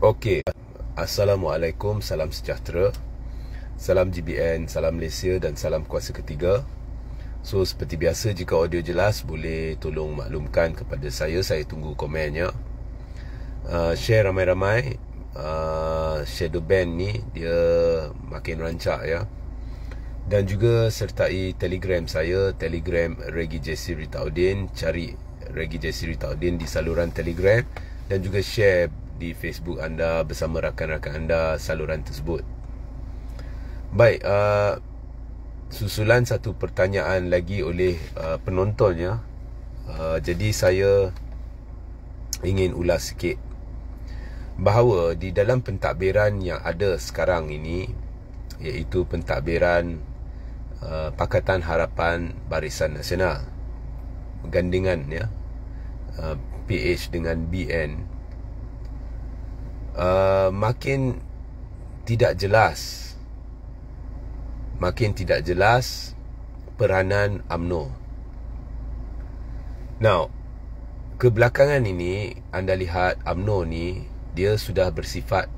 Okey, Assalamualaikum, salam sejahtera, salam GBN, salam Malaysia dan salam kuasa ketiga. So, seperti biasa, jika audio jelas, boleh tolong maklumkan kepada saya tunggu komennya. Share ramai-ramai. Shadow Band ni, dia makin rancak ya. Dan juga sertai Telegram saya, Telegram Regi J.C. Ritaudin. Cari Regi J.C. Ritaudin di saluran Telegram. Dan juga share di Facebook anda bersama rakan-rakan anda saluran tersebut. Baik, susulan satu pertanyaan lagi oleh penonton ya. Jadi saya ingin ulas sikit bahawa di dalam pentadbiran yang ada sekarang ini, iaitu pentadbiran Pakatan Harapan Barisan Nasional, gandingan ya, PH dengan BN, makin tidak jelas peranan UMNO. Now, kebelakangan ini anda lihat UMNO ni dia sudah bersifat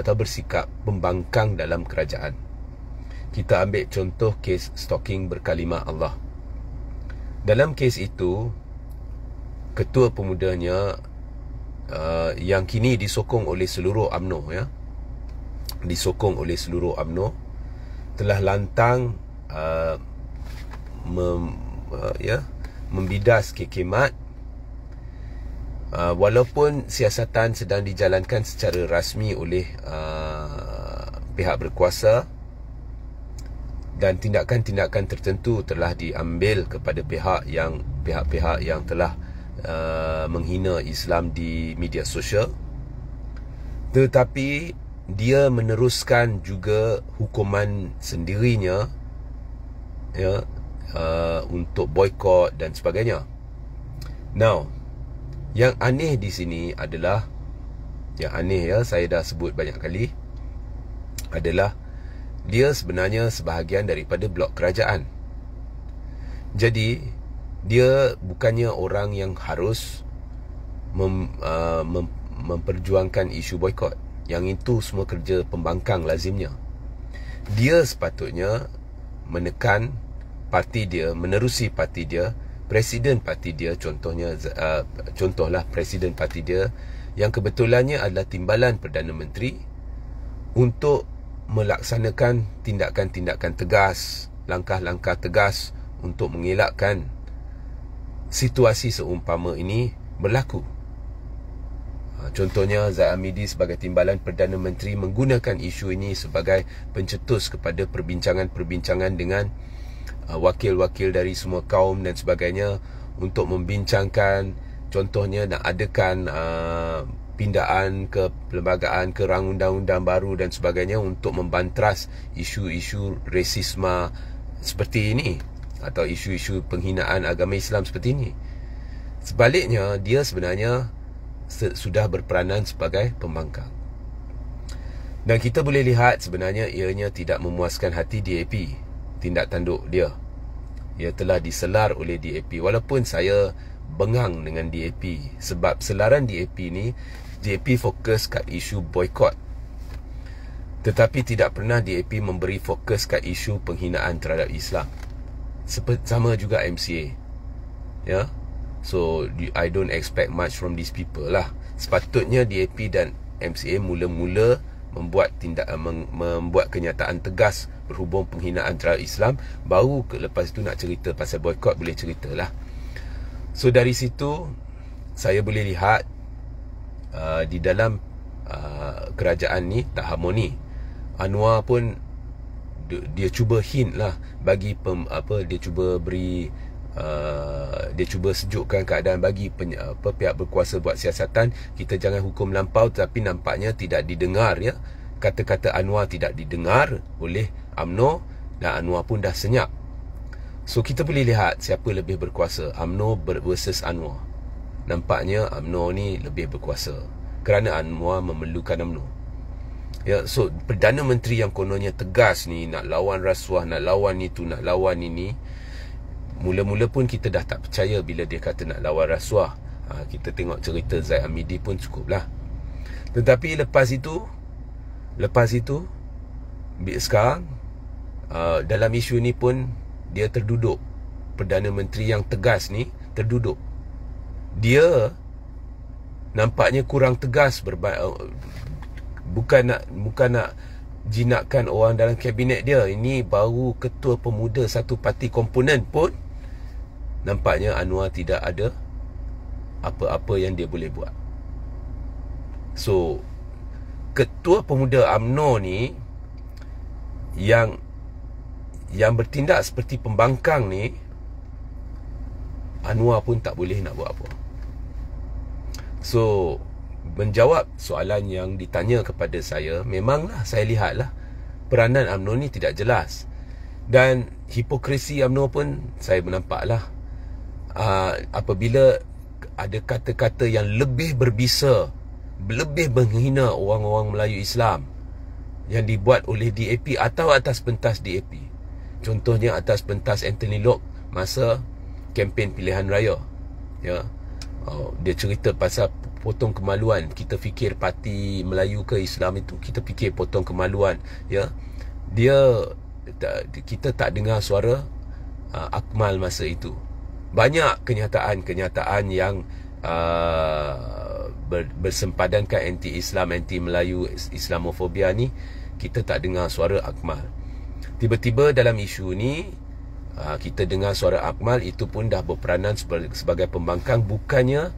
atau bersikap pembangkang dalam kerajaan. Kita ambil contoh kes stalking berkalimah Allah. Dalam kes itu, ketua pemudanya yang kini disokong oleh seluruh UMNO ya, telah lantang membidas kekemat, walaupun siasatan sedang dijalankan secara rasmi oleh pihak berkuasa dan tindakan-tindakan tertentu telah diambil kepada pihak-pihak yang telah menghina Islam di media sosial. Tetapi dia meneruskan juga hukuman sendirinya ya, untuk boikot dan sebagainya. Now, yang aneh di sini adalah, yang aneh ya, saya dah sebut banyak kali, adalah dia sebenarnya sebahagian daripada blok kerajaan. Jadi dia bukannya orang yang harus memperjuangkan isu boikot. Yang itu semua kerja pembangkang lazimnya. Dia sepatutnya menekan parti dia, menerusi parti dia, presiden parti dia, contohlah presiden parti dia yang kebetulannya adalah timbalan Perdana Menteri, untuk melaksanakan tindakan-tindakan tegas, langkah-langkah tegas untuk mengelakkan situasi seumpama ini berlaku. Contohnya, Zahid Hamidi sebagai timbalan Perdana Menteri menggunakan isu ini sebagai pencetus kepada perbincangan-perbincangan dengan wakil-wakil dari semua kaum dan sebagainya, untuk membincangkan, contohnya nak adakan pindaan ke perlembagaan, ke rang undang-undang baru dan sebagainya, untuk membantras isu-isu rasisme seperti ini, atau isu-isu penghinaan agama Islam seperti ini. Sebaliknya, dia sebenarnya sudah berperanan sebagai pembangkang. Dan kita boleh lihat sebenarnya ianya tidak memuaskan hati DAP, tindak tanduk dia. Ia telah diselar oleh DAP. Walaupun saya bengang dengan DAP, sebab selaran DAP ni, DAP fokus kat isu boikot, tetapi tidak pernah DAP memberi fokus kat isu penghinaan terhadap Islam. Sama juga MCA ya. So I don't expect much from these people lah. Sepatutnya DAP dan MCA mula-mula membuat kenyataan tegas berhubung penghinaan terhadap Islam, baru lepas itu nak cerita pasal boikot, boleh ceritalah. So dari situ saya boleh lihat di dalam kerajaan ni tak harmoni. Anwar pun dia cuba hint lah, bagi dia cuba beri dia cuba sejukkan keadaan, bagi pihak berkuasa buat siasatan, kita jangan hukum lampau, tapi nampaknya tidak didengar ya. Kata-kata Anwar tidak didengar oleh UMNO, dan Anwar pun dah senyap. So kita boleh lihat siapa lebih berkuasa, UMNO versus Anwar. Nampaknya UMNO ni lebih berkuasa, kerana Anwar memerlukan UMNO ya. So Perdana Menteri yang kononnya tegas ni, nak lawan rasuah, nak lawan itu, nak lawan ini, mula-mula pun kita dah tak percaya bila dia kata nak lawan rasuah. Kita tengok cerita Zahid Hamidi pun cukup lah. Tetapi lepas itu sekarang dalam isu ni pun dia terduduk. Perdana Menteri yang tegas ni terduduk. Dia nampaknya kurang tegas bukan nak jinakkan orang dalam kabinet dia. Ini baru ketua pemuda satu parti komponen pun nampaknya Anwar tidak ada apa-apa yang dia boleh buat. So ketua pemuda UMNO ni yang bertindak seperti pembangkang ni, Anwar pun tak boleh nak buat apa. So menjawab soalan yang ditanya kepada saya, memanglah saya lihatlah peranan UMNO ni tidak jelas. Dan hipokrisi UMNO pun saya menampaklah. Apabila ada kata-kata yang lebih berbisa, lebih menghina orang-orang Melayu Islam yang dibuat oleh DAP atau atas pentas DAP. Contohnya atas pentas Anthony Locke masa kempen pilihan raya. Ya. Dia cerita pasal potong kemaluan. Kita fikir parti Melayu ke Islam itu, kita fikir potong kemaluan. Ya. Kita tak dengar suara Akmal masa itu. Banyak kenyataan yang bersempadankan anti-Islam, anti-Melayu, Islamofobia ni, kita tak dengar suara Akmal. Tiba-tiba dalam isu ni kita dengar suara Akmal, itu pun dah berperanan sebagai pembangkang. Bukannya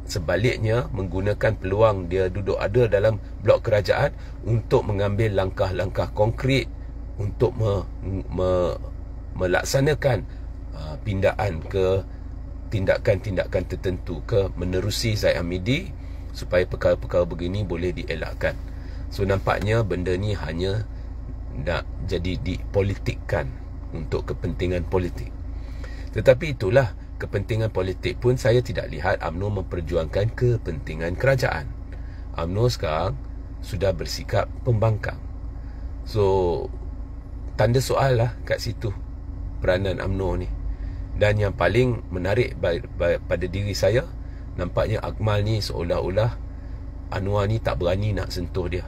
sebaliknya menggunakan peluang dia duduk ada dalam blok kerajaan untuk mengambil langkah-langkah konkret untuk melaksanakan pindaan ke tindakan-tindakan tertentu, ke menerusi Zaid Hamidi supaya perkara-perkara begini boleh dielakkan. So nampaknya benda ni hanya nak jadi dipolitikkan untuk kepentingan politik. Tetapi itulah kepentingan politik pun saya tidak lihat UMNO memperjuangkan kepentingan kerajaan. UMNO sekarang sudah bersikap pembangkang. So tanda soal lah kat situ peranan UMNO ni. Dan yang paling menarik pada diri saya, nampaknya Akmal ni seolah-olah Anwar ni tak berani nak sentuh dia.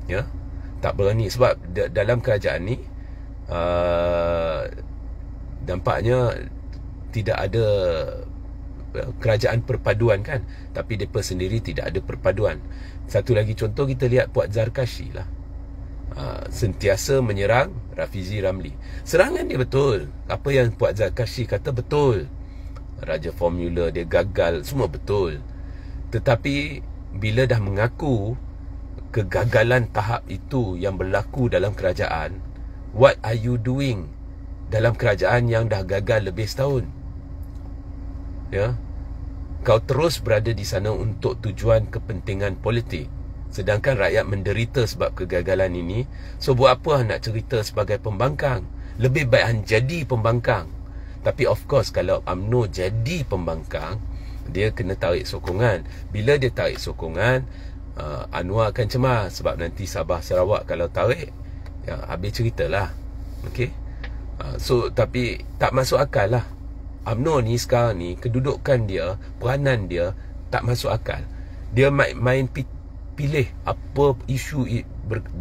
Ya, tak berani sebab dalam kerajaan ni nampaknya tidak ada kerajaan perpaduan kan, tapi mereka sendiri tidak ada perpaduan. Satu lagi contoh, kita lihat Puan Zarkashi lah, sentiasa menyerang Rafizi Ramli. Serangan dia betul, apa yang Puan Zarkashi kata betul, Raja Formula dia gagal, semua betul. Tetapi bila dah mengaku kegagalan tahap itu yang berlaku dalam kerajaan, what are you doing dalam kerajaan yang dah gagal lebih setahun? Ya, kau terus berada di sana untuk tujuan kepentingan politik, sedangkan rakyat menderita sebab kegagalan ini. So buat apa nak cerita sebagai pembangkang? Lebih baik jadi pembangkang. Tapi of course kalau UMNO jadi pembangkang, dia kena tarik sokongan. Bila dia tarik sokongan, Anwar akan cemas sebab nanti Sabah Sarawak kalau tarik, ya, habis ceritalah. Okey. So tapi tak masuk akal lah. UMNO ni sekarang ni, kedudukan dia, peranan dia tak masuk akal. Dia main pilih apa isu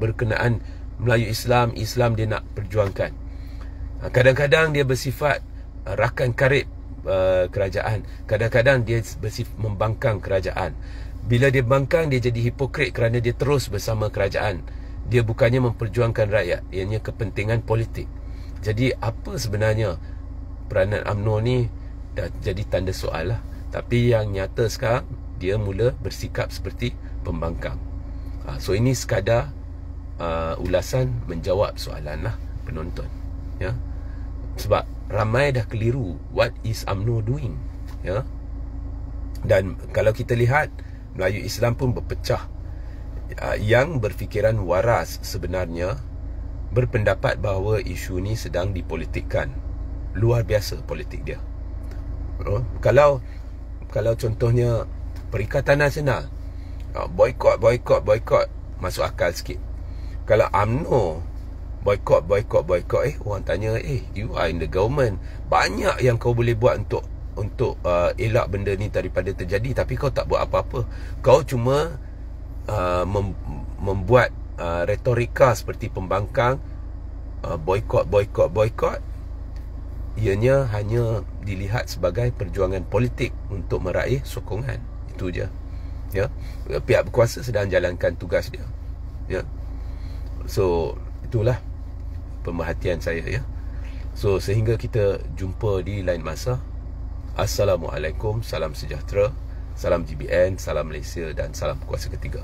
berkenaan Melayu Islam dia nak perjuangkan. Kadang-kadang dia bersifat rakan karib kerajaan, kadang-kadang dia bersifat membangkang kerajaan. Bila dia bangkang, dia jadi hipokrit kerana dia terus bersama kerajaan. Dia bukannya memperjuangkan rakyat, ianya kepentingan politik. Jadi apa sebenarnya peranan UMNO ni dah jadi tanda soal lah. Tapi yang nyata sekarang, dia mula bersikap seperti pembangkang. So ini sekadar ulasan menjawab soalan lah penonton, ya. Sebab ramai dah keliru, what is UMNO doing, ya. Dan kalau kita lihat, Melayu Islam pun berpecah. Yang berfikiran waras sebenarnya berpendapat bahawa isu ni sedang dipolitikkan. Luar biasa politik dia. Kalau contohnya Perikatan Nasional, boykot, masuk akal sikit. Kalau UMNO boykot, orang tanya, you are in the government, banyak yang kau boleh buat untuk elak benda ni daripada terjadi, tapi kau tak buat apa-apa. Kau cuma membuat retorika seperti pembangkang, boykot, ianya hanya dilihat sebagai perjuangan politik untuk meraih sokongan. Itu je. Ya, pihak berkuasa sedang jalankan tugas dia. Ya. So, itulah pemerhatian saya, ya. So, sehingga kita jumpa di lain masa. Assalamualaikum, salam sejahtera, salam GBN, salam Malaysia dan salam kuasa ketiga.